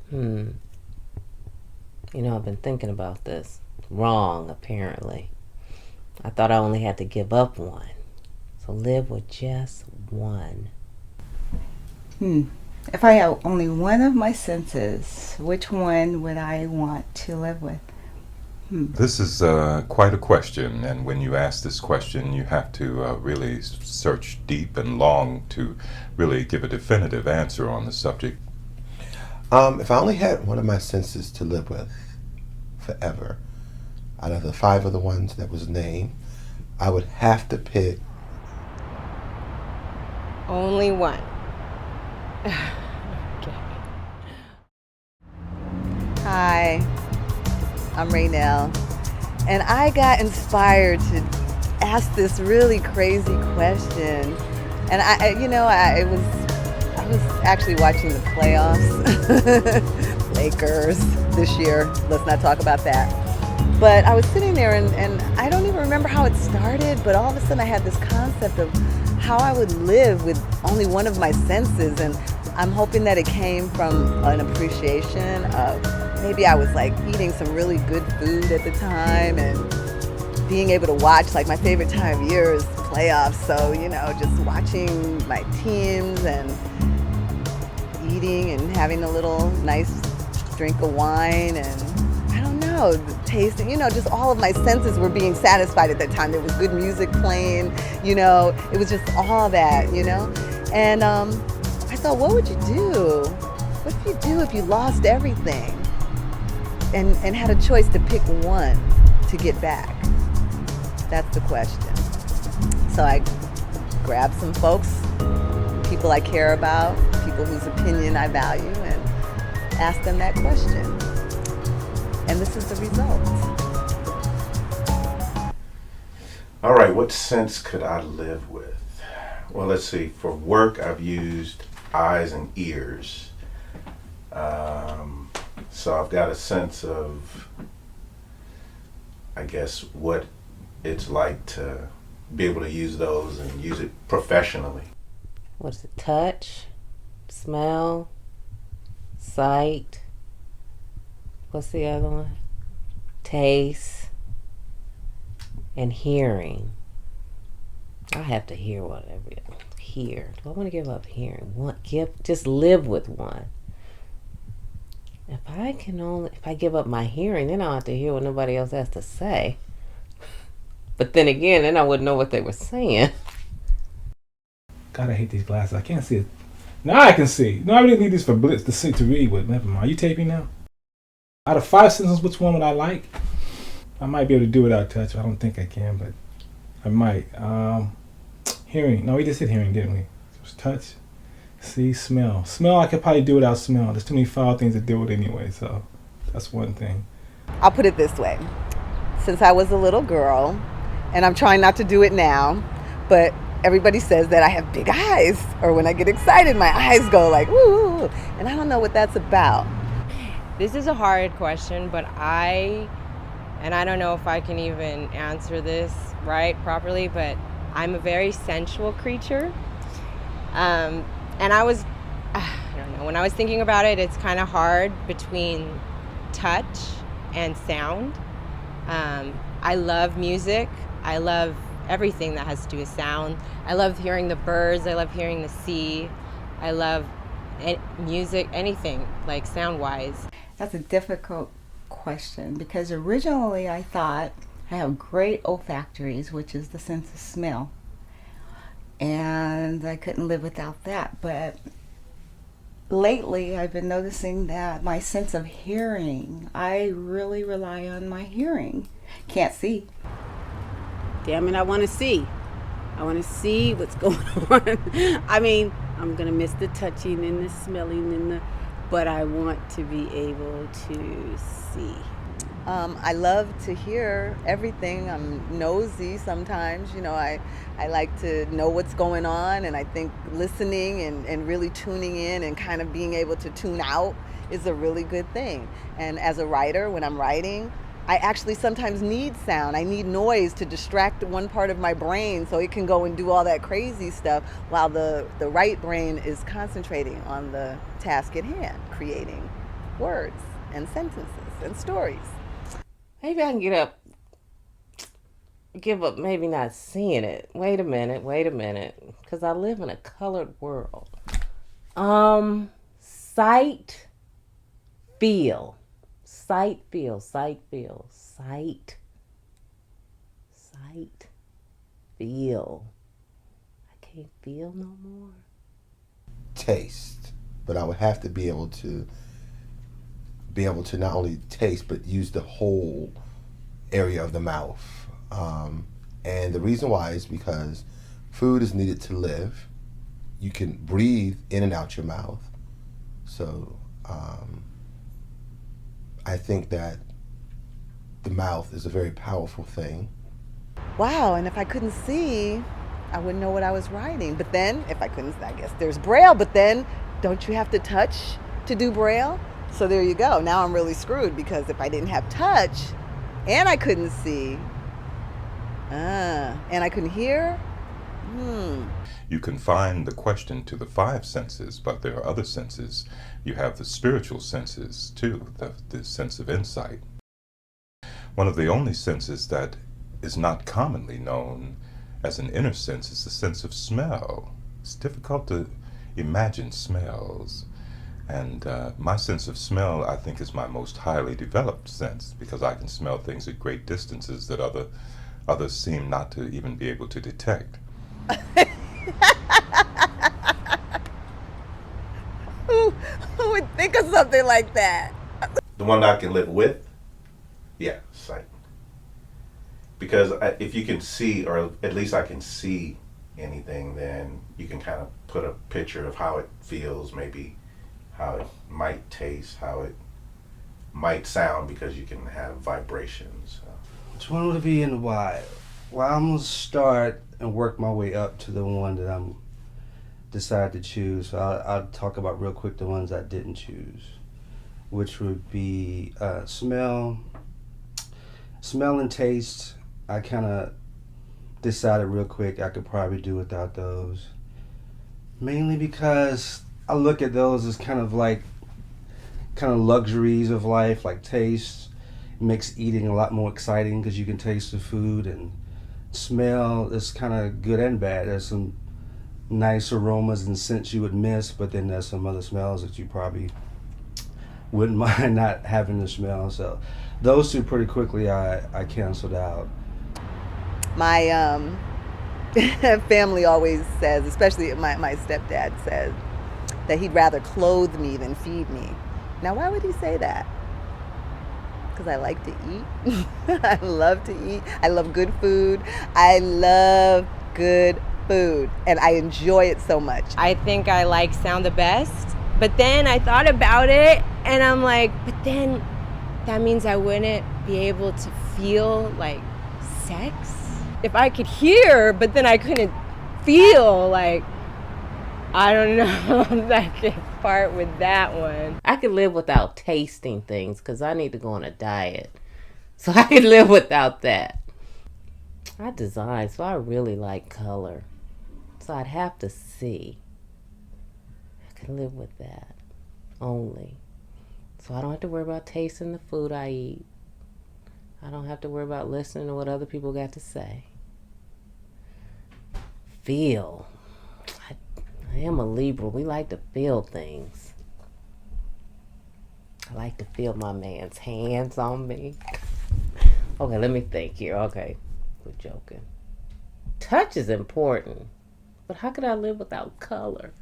Hmm. I've been thinking about this. Wrong, apparently. I thought I only had to give up one. So live with just one. Hmm. If I had only one of my senses, which one would I want to live with? Hmm. This is quite a question, and when you ask this question, you have to really search deep and long to really give a definitive answer on the subject. If I only had one of my senses to live with forever, out of the five other ones that was named, I would have to pick. Only one. Okay. Hi, I'm Raynell, and I got inspired to ask this really crazy question. And I was actually watching the playoffs, Lakers this year. Let's not talk about that. But I was sitting there, and I don't even remember how it started, but all of a sudden I had this concept of how I would live with only one of my senses. And I'm hoping that it came from an appreciation of maybe I was like eating some really good food at the time and being able to watch, like my favorite time of year is playoffs. So, just watching my teams and eating and having a little nice drink of wine and I don't know, tasting, just all of my senses were being satisfied at that time. There was good music playing, it was just all that, And I thought, what would you do? What would you do if you lost everything and had a choice to pick one to get back? That's the question. So I grabbed some folks, people I care about, people whose opinion I value, and asked them that question. And this is the result. All right, what sense could I live with? Well, let's see. For work, I've used eyes and ears. So I've got a sense of, I guess, what it's like to be able to use those and use it professionally. What is it? Touch? Smell? Sight? What's the other one? Taste? And hearing. I have to hear whatever. Hear. Do I want to give up hearing? Just live with one. If I give up my hearing, then I don't have to hear what nobody else has to say. But then again, then I wouldn't know what they were saying. God, I hate these glasses. I can't see it. Now I can see. No, I really need these for Blitz to see to read with. Never mind. Are you taping now? Out of 5 sentences, which one would I like? I might be able to do without touch. I don't think I can, but I might. Hearing. No, we just said hearing, didn't we? It was touch. See, smell. Smell, I could probably do without smell. There's too many foul things to deal with anyway, so that's one thing. I'll put it this way. Since I was a little girl, and I'm trying not to do it now, but everybody says that I have big eyes, or when I get excited, my eyes go like, woo, and I don't know what that's about. This is a hard question, but I don't know if I can even answer this right properly, but I'm a very sensual creature. And I don't know, when I was thinking about it, it's kind of hard between touch and sound. I love music. I love everything that has to do with sound. I love hearing the birds. I love hearing the sea. I love music, anything, like sound-wise. That's a difficult question because originally I thought I have great olfactories, which is the sense of smell. And I couldn't live without that. But lately I've been noticing that my sense of hearing, I really rely on my hearing. Can't see. Damn it, I want to see. I want to see what's going on. I mean, I'm going to miss the touching and the smelling but I want to be able to see. I love to hear everything. I'm nosy sometimes, I like to know what's going on, and I think listening and really tuning in and kind of being able to tune out is a really good thing. And as a writer, when I'm writing, I actually sometimes need sound. I need noise to distract one part of my brain so it can go and do all that crazy stuff while the right brain is concentrating on the task at hand, creating. words and sentences and stories. Maybe I can give up maybe not seeing it. Wait a minute. Because I live in a colored world. Sight, feel. Sight, feel. Sight, feel. Sight, feel. I can't feel no more. Taste, but I would have to be able to not only taste but use the whole area of the mouth. And the reason why is because food is needed to live. You can breathe in and out your mouth. So I think that the mouth is a very powerful thing. Wow, and if I couldn't see, I wouldn't know what I was writing. But then, if I couldn't, I guess there's Braille, but then don't you have to touch to do Braille? So there you go. Now I'm really screwed because if I didn't have touch and I couldn't see, and I couldn't hear, You confine the question to the five senses, but there are other senses. You have the spiritual senses too, the sense of insight. One of the only senses that is not commonly known as an inner sense is the sense of smell. It's difficult to imagine smells. And my sense of smell, I think, is my most highly developed sense because I can smell things at great distances that others seem not to even be able to detect. Who would think of something like that? The one I can live with, yeah, sight. Because if you can see, or at least I can see anything, then you can kind of put a picture of how it feels, maybe how it might taste, how it might sound, because you can have vibrations. Which one would it be and why? Well, I'm going to start and work my way up to the one that I'm decided to choose. So I'll talk about real quick the ones I didn't choose, which would be smell and taste. I kind of decided real quick I could probably do without those. Mainly because I look at those as kind of luxuries of life, like taste. It makes eating a lot more exciting because you can taste the food, and smell is kind of good and bad. There's some nice aromas and scents you would miss, but then there's some other smells that you probably wouldn't mind not having to smell. So those two pretty quickly I canceled out. My family always says, especially my stepdad says, that he'd rather clothe me than feed me. Now, why would he say that? Because I like to eat. I love to eat. I love good food. And I enjoy it so much. I think I like sound the best, but then I thought about it and I'm like, but then that means I wouldn't be able to feel like sex. If I could hear, but then I couldn't feel, like, I don't know if I could part with that one. I could live without tasting things because I need to go on a diet. So I could live without that. I design, so I really like color. So I'd have to see. I could live with that only. So I don't have to worry about tasting the food I eat. I don't have to worry about listening to what other people got to say. Feel. I am a Libra. We like to feel things. I like to feel my man's hands on me. Okay, let me think here. Okay, quit joking. Touch is important, but how could I live without color?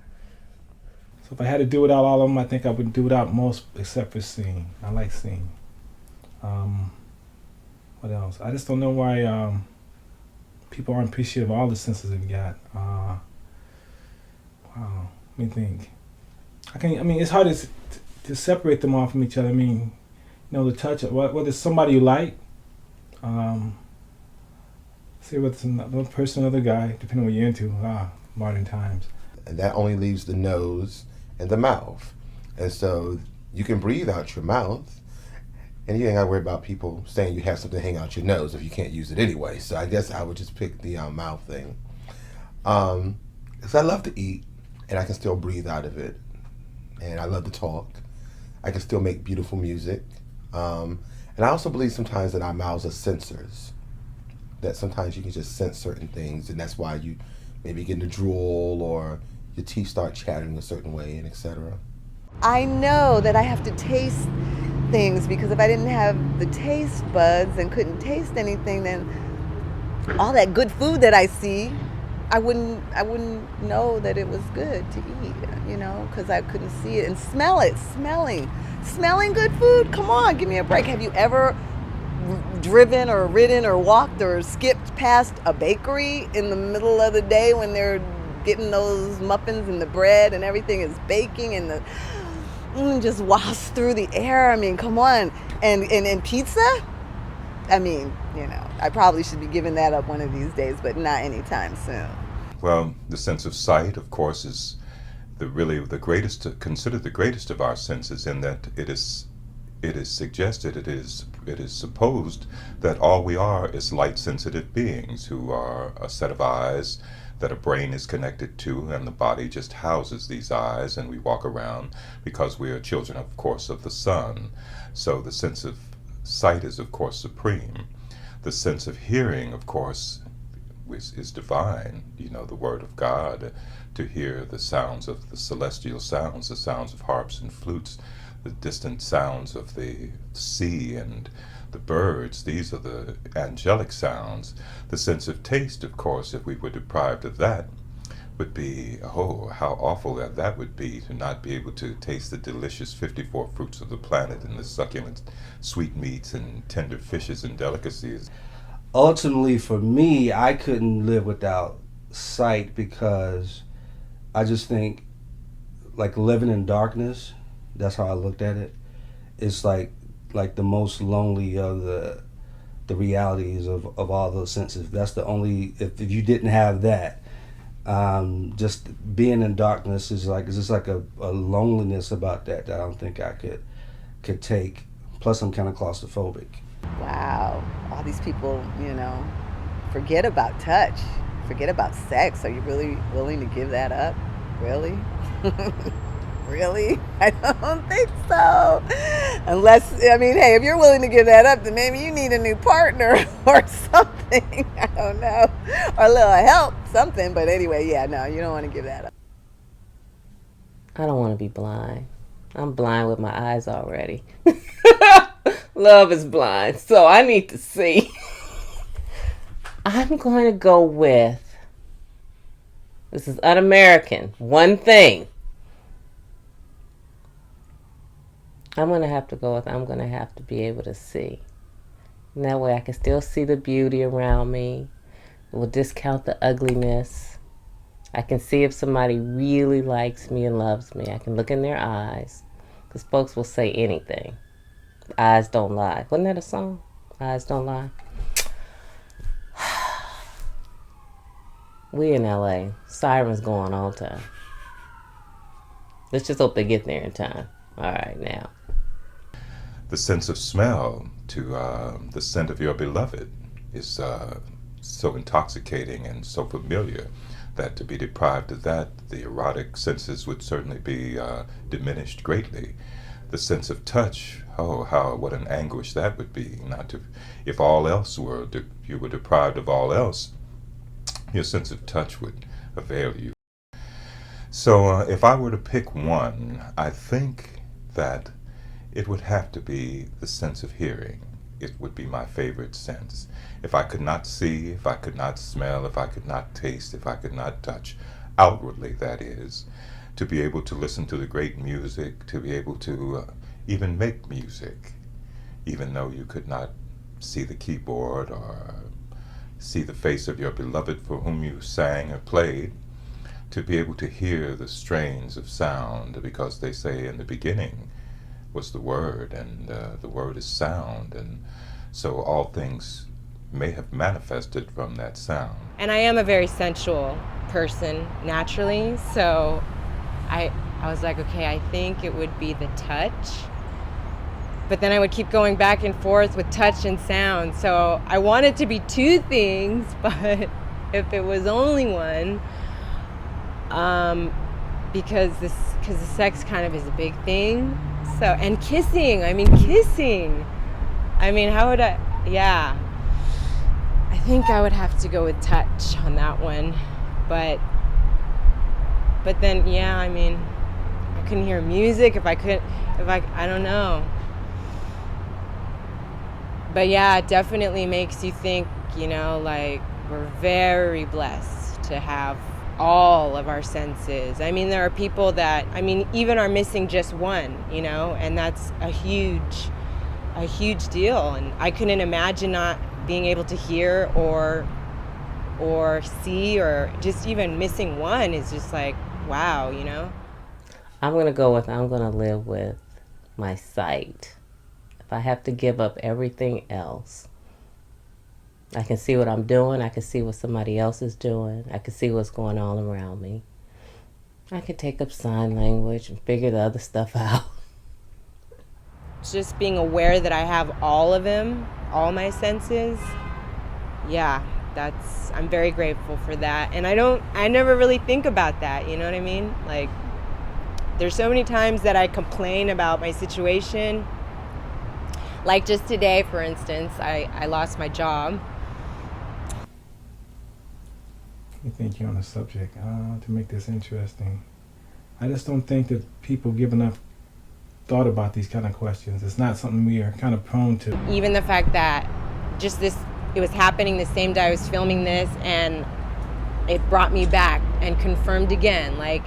So if I had to do without all of them, I think I would do without most except for seeing. I like seeing. What else? I just don't know why people aren't appreciative of all the senses they've got. Wow, let me think. It's hard to separate them all from each other. The touch, whether it's somebody you like, say whether it's another person or another guy, depending on what you're into, modern times. And that only leaves the nose and the mouth. And so you can breathe out your mouth, and you ain't gotta worry about people saying you have something hang out your nose if you can't use it anyway. So I guess I would just pick the mouth thing. Because I love to eat, and I can still breathe out of it. And I love to talk. I can still make beautiful music. And I also believe sometimes that our mouths are sensors, that sometimes you can just sense certain things, and that's why you maybe get to drool or your teeth start chattering a certain way, and etc. I know that I have to taste things, because if I didn't have the taste buds and couldn't taste anything, then all that good food that I see, I wouldn't know that it was good to eat, you know, because I couldn't see it. And smell it, smelling good food. Come on, give me a break. Have you ever driven or ridden or walked or skipped past a bakery in the middle of the day when they're getting those muffins and the bread and everything is baking and the just wafts through the air? I mean, come on. And pizza? I mean, you know, I probably should be giving that up one of these days, but not anytime soon. Well, the sense of sight, of course, is the greatest, considered the greatest of our senses, in that it is suggested, it is supposed that all we are is light-sensitive beings who are a set of eyes that a brain is connected to, and the body just houses these eyes, and we walk around because we are children, of course, of the sun. So the sense of sight is, of course, supreme. The sense of hearing, of course, is divine, you know, the Word of God, to hear the sounds of the celestial sounds, the sounds of harps and flutes, the distant sounds of the sea and the birds. These are the angelic sounds. The sense of taste, of course, if we were deprived of that, would be, oh, how awful that would be, to not be able to taste the delicious 54 fruits of the planet and the succulent sweet meats and tender fishes and delicacies. Ultimately, for me, I couldn't live without sight, because I just think, like, living in darkness, that's how I looked at it. It's like the most lonely of the realities of all those senses. That's the only, if you didn't have that, just being in darkness is like, it's just like a loneliness about that I don't think I could take. Plus, I'm kind of claustrophobic. Wow, all these people, you know, forget about touch, forget about sex. Are you really willing to give that up? Really? Really? I don't think so. Unless, I mean, hey, if you're willing to give that up, then maybe you need a new partner or something. I don't know. Or a little help, something. But anyway, yeah, no, you don't want to give that up. I don't want to be blind. I'm blind with my eyes already. Love is blind, so I need to see. I'm going to go with, this is un-American, one thing. I'm going to have to go with, I'm going to have to be able to see. And that way I can still see the beauty around me. It will discount the ugliness. I can see if somebody really likes me and loves me. I can look in their eyes, because folks will say anything. Eyes don't lie. Wasn't that a song? Eyes don't lie. We in LA. Sirens going all the time. Let's just hope they get there in time. All right, now. The sense of smell, to the scent of your beloved, is so intoxicating and so familiar that to be deprived of that, the erotic senses would certainly be diminished greatly. The sense of touch, oh, what an anguish that would be. Not to, if all else were, you were deprived of all else, your sense of touch would avail you. So if I were to pick one, I think that it would have to be the sense of hearing. It would be my favorite sense. If I could not see, if I could not smell, if I could not taste, if I could not touch, outwardly that is, to be able to listen to the great music, to be able to even make music, even though you could not see the keyboard or see the face of your beloved for whom you sang or played, to be able to hear the strains of sound, because they say in the beginning was the Word, and the Word is sound, and so all things may have manifested from that sound. And I am a very sensual person naturally, so I was like, okay, I think it would be the touch. But then I would keep going back and forth with touch and sound. So I wanted to be two things, but if it was only one, because the sex kind of is a big thing, So, and kissing. I mean, kissing. I mean, how would I? Yeah. I think I would have to go with touch on that one. But then, yeah, I mean, I couldn't hear music I don't know. But yeah, it definitely makes you think, you know, like, we're very blessed to have all of our senses. I mean, there are people that, I mean, even are missing just one, you know, and that's a huge deal. And I couldn't imagine not being able to hear or see, or just even missing one is just like, wow, you know? I'm going to live with my sight. If I have to give up everything else, I can see what I'm doing. I can see what somebody else is doing. I can see what's going on around me. I can take up sign language and figure the other stuff out. Just being aware that I have all of them, all my senses. Yeah, I'm very grateful for that. And I never really think about that, you know what I mean? Like, there's so many times that I complain about my situation. Like just today, for instance, I lost my job. I think you're on the subject. To make this interesting, I just don't think that people give enough thought about these kind of questions. It's not something we are kind of prone to. Even the fact that it was happening the same day I was filming this, and it brought me back and confirmed again, like,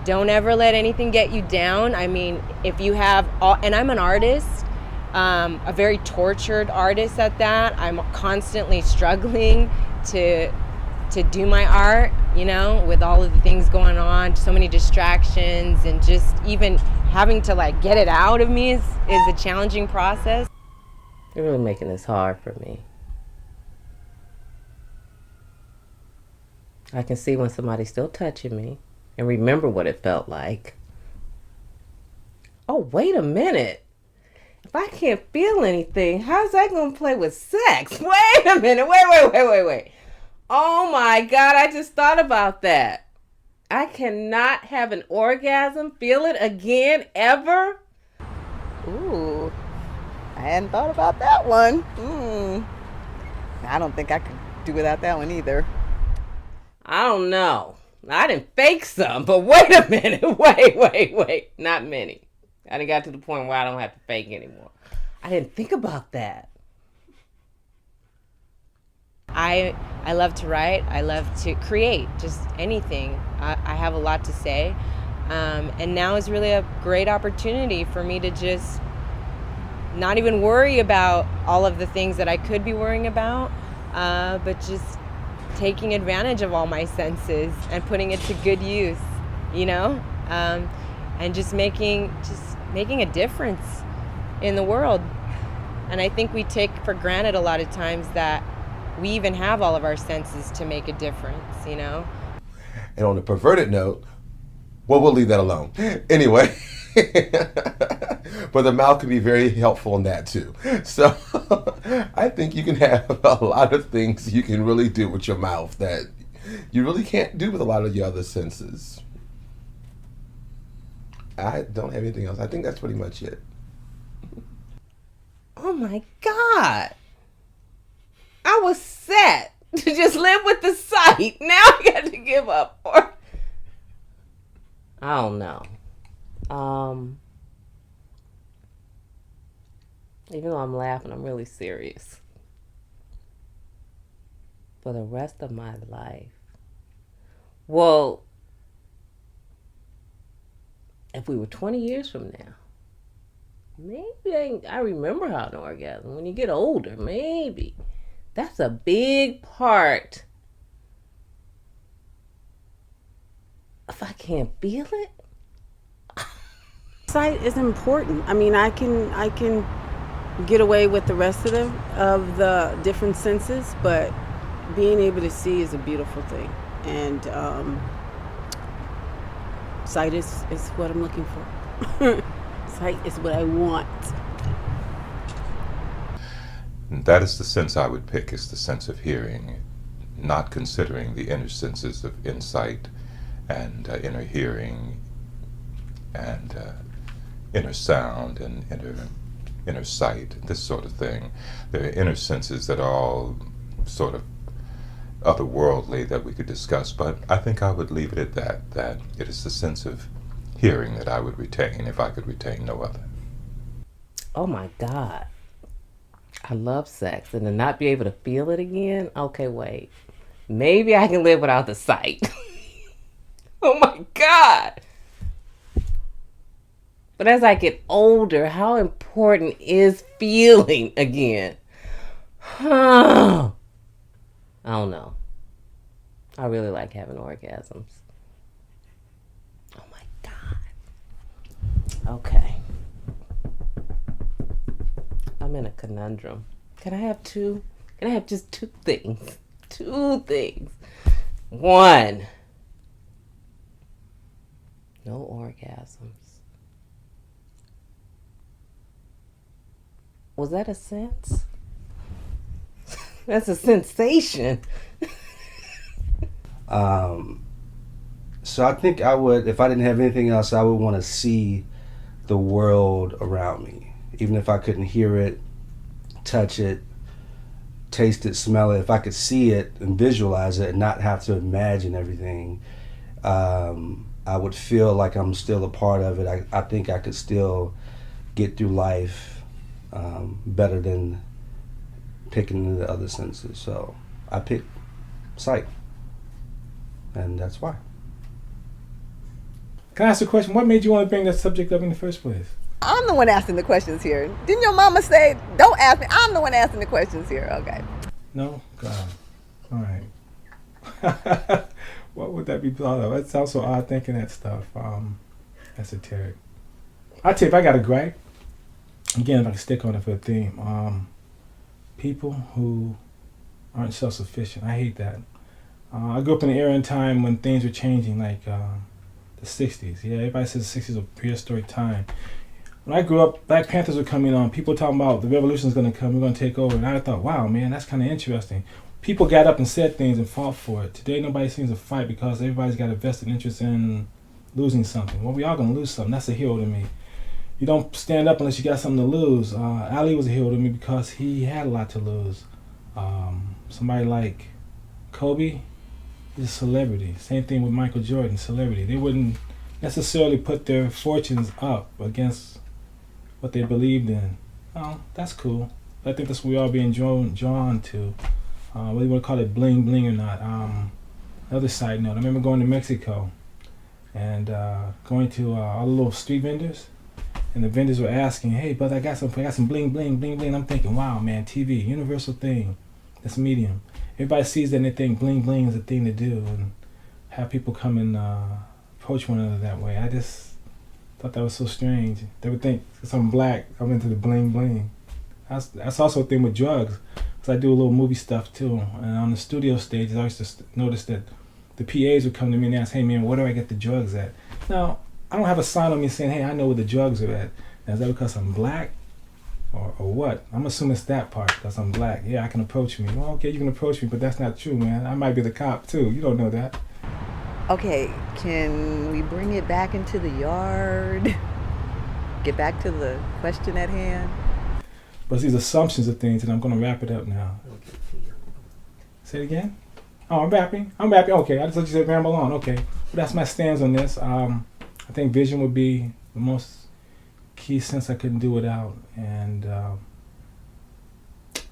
don't ever let anything get you down. I mean, if you have and I'm an artist, a very tortured artist at that. I'm constantly struggling to do my art, you know, with all of the things going on, so many distractions, and just even having to like get it out of me is a challenging process. You're really making this hard for me. I can see when somebody's still touching me and remember what it felt like. Oh, wait a minute. If I can't feel anything, how's that going to play with sex? Wait a minute. Wait. Oh my God, I just thought about that. I cannot have an orgasm, feel it again, ever? Ooh, I hadn't thought about that one. I don't think I could do without that one either. I don't know. I didn't fake some, but wait a minute. Wait. Not many. I done got to the point where I don't have to fake anymore. I didn't think about that. I love to write. I love to create, just anything. I have a lot to say. And now is really a great opportunity for me to just not even worry about all of the things that I could be worrying about, but just taking advantage of all my senses and putting it to good use, you know? And just making a difference in the world. And I think we take for granted a lot of times that we even have all of our senses to make a difference, you know? And on a perverted note, well, we'll leave that alone. Anyway, but the mouth can be very helpful in that too. So I think you can have a lot of things you can really do with your mouth that you really can't do with a lot of your other senses. I don't have anything else. I think that's pretty much it. Oh my God. I was set to just live with the sight. Now I got to give up. Or I don't know. Even though I'm laughing, I'm really serious. For the rest of my life. Well, if we were 20 years from now, maybe I remember how an orgasm. When you get older, maybe. That's a big part. If I can't feel it. Sight is important. I mean, I can get away with the rest of the different senses, but being able to see is a beautiful thing. And sight is what I'm looking for. Sight is what I want. That is the sense I would pick, is the sense of hearing, not considering the inner senses of insight and inner hearing and inner sound and inner sight, this sort of thing. There are inner senses that are all sort of otherworldly that we could discuss, but I think I would leave it at that it is the sense of hearing that I would retain if I could retain no other. Oh my God. I love sex, and to not be able to feel it again? Okay, wait. Maybe I can live without the sight. Oh my God. But as I get older, how important is feeling again? I don't know. I really like having orgasms. Oh my God. Okay. I'm in a conundrum. Can I have two? Can I have just two things? Two things. One, no orgasms. Was that a sense? That's a sensation. So I think I would, if I didn't have anything else, I would want to see the world around me. Even if I couldn't hear it, touch it, taste it, smell it, if I could see it and visualize it and not have to imagine everything, I would feel like I'm still a part of it. I think I could still get through life better than picking the other senses. So I picked sight, and that's why. Can I ask a question? What made you want to bring that subject up in the first place? I'm the one asking the questions here. Didn't your mama say, don't ask me? I'm the one asking the questions here. Okay. No? God. All right. What would that be thought of? It sounds so odd thinking that stuff. Esoteric. I tell you, if I got a gripe, again, if I can stick on it for a theme, people who aren't self-sufficient. I hate that. I grew up in an era and time when things were changing, like the 60s. Yeah, everybody says the 60s was a prehistoric time. When I grew up, Black Panthers were coming on. People were talking about the revolution's going to come, we're going to take over. And I thought, wow, man, that's kind of interesting. People got up and said things and fought for it. Today, nobody seems to fight because everybody's got a vested interest in losing something. Well, we all going to lose something. That's a hero to me. You don't stand up unless you got something to lose. Ali was a hero to me because he had a lot to lose. Somebody like Kobe, he's a celebrity. Same thing with Michael Jordan, celebrity. They wouldn't necessarily put their fortunes up against what they believed in. Oh, that's cool. I think that's what we all being drawn to. Whether you want to call it bling bling or not. Another side note, I remember going to Mexico and going to all the little street vendors, and the vendors were asking, hey brother, I got some bling bling bling bling. I'm thinking, wow man, TV, universal thing, this medium. Everybody sees that and they think bling bling is a thing to do, and have people come and approach one another that way. I just thought that was so strange. They would think, because I'm black, I'm into the bling bling. That's also a thing with drugs, because I do a little movie stuff too. And on the studio stages, I used to notice that the PAs would come to me and ask, hey man, where do I get the drugs at? Now, I don't have a sign on me saying, hey, I know where the drugs are at. Now, is that because I'm black or what? I'm assuming it's that part, because I'm black. Yeah, I can approach me. Well, okay, you can approach me, but that's not true, man. I might be the cop too. You don't know that. Okay, can we bring it back into the yard? Get back to the question at hand? But it's these assumptions of things, and I'm going to wrap it up now. Say it again? Oh, I'm rapping. Okay, I just let you say ramble on. Okay, well, that's my stance on this. I think vision would be the most key sense I couldn't do without, and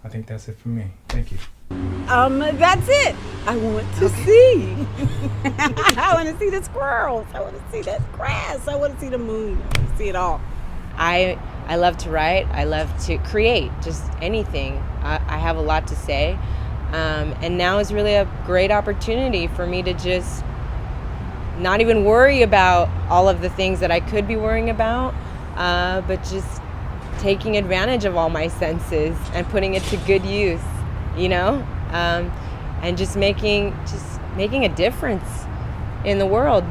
I think that's it for me. Thank you. That's it. I want to see. I want to see the squirrels. I want to see that grass. I want to see the moon. I want to see it all. I love to write. I love to create, just anything. I have a lot to say. And now is really a great opportunity for me to just not even worry about all of the things that I could be worrying about, but just taking advantage of all my senses and putting it to good use, you know? And just making a difference in the world.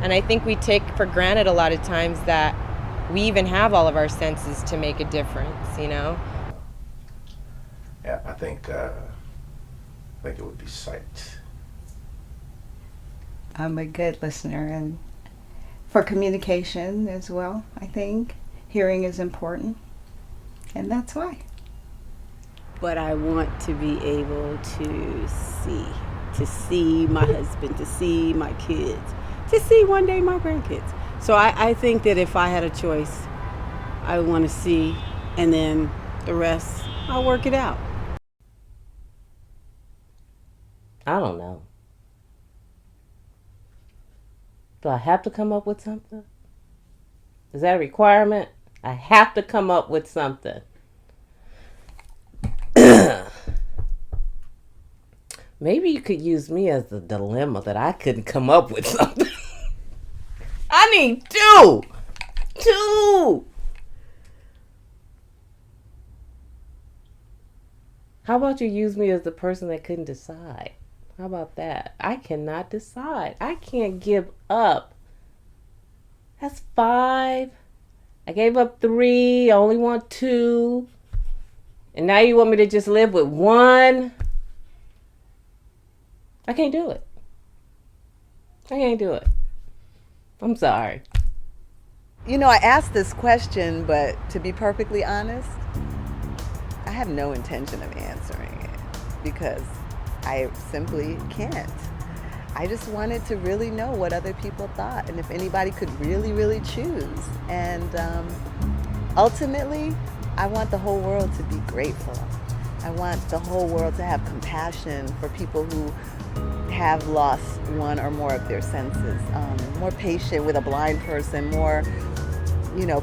And I think we take for granted a lot of times that we even have all of our senses to make a difference, you know? Yeah, I think it would be sight. I'm a good listener, and For communication as well, I think. Hearing is important. And that's why. But I want to be able to see my husband, to see my kids, to see one day my grandkids. So I think that if I had a choice, I want to see, and then the rest, I'll work it out. I don't know. Do I have to come up with something? Is that a requirement? I have to come up with something. Maybe you could use me as the dilemma that I couldn't come up with something. I need two. How about you use me as the person that couldn't decide? How about that? I cannot decide. I can't give up. That's 5. I gave up 3. I only want 2. And now you want me to just live with 1? I can't do it. I can't do it. I'm sorry. You know, I asked this question, but to be perfectly honest, I have no intention of answering it because I simply can't. I just wanted to really know what other people thought and if anybody could really, really choose. And ultimately, I want the whole world to be grateful. I want the whole world to have compassion for people who have lost one or more of their senses, more patient with a blind person, more,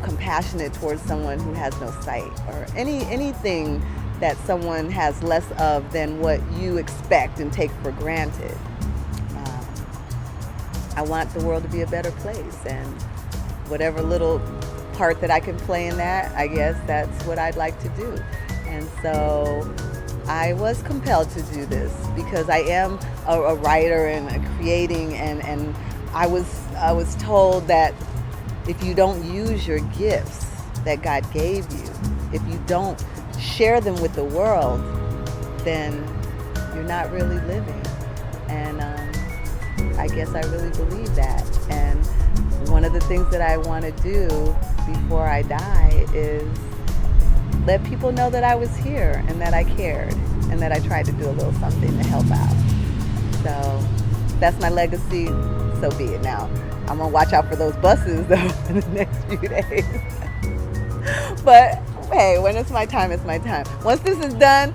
compassionate towards someone who has no sight, or anything that someone has less of than what you expect and take for granted. I want the world to be a better place, and whatever little part that I can play in that, I guess that's what I'd like to do. And so I was compelled to do this because I am a writer and creating, and I was told that if you don't use your gifts that God gave you, if you don't share them with the world, then you're not really living. And I guess I really believe that. And one of the things that I want to do before I die is let people know that I was here and that I cared and that I tried to do a little something to help out. So that's my legacy. So be it. Now, I'm going to watch out for those buses, though, in the next few days. But, hey, when it's my time, it's my time. Once this is done,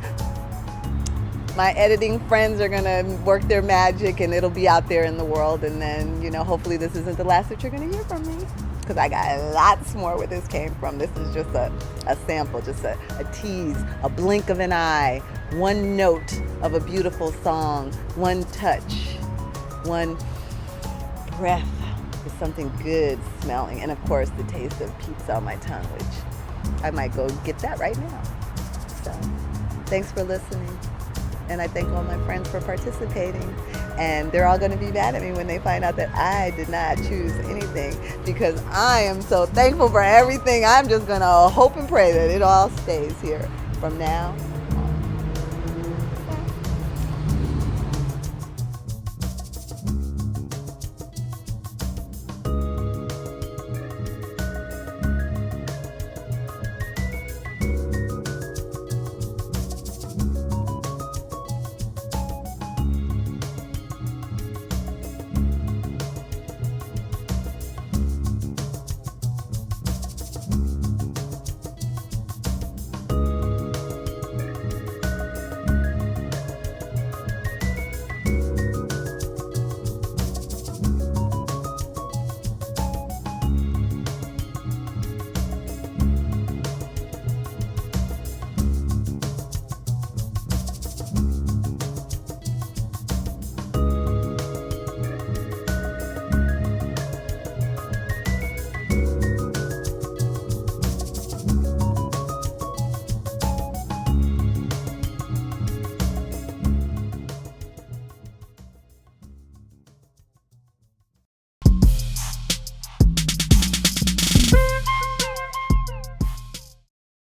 my editing friends are going to work their magic, and it'll be out there in the world. And then, hopefully this isn't the last that you're going to hear from me, because I got lots more where this came from. This is just a sample, just a tease, a blink of an eye, one note of a beautiful song, one touch, one breath with something good smelling, and of course the taste of pizza on my tongue, which I might go get that right now. So thanks for listening, and I thank all my friends for participating. And they're all going to be mad at me when they find out that I did not choose anything, because I am so thankful for everything. I'm just going to hope and pray that it all stays here from now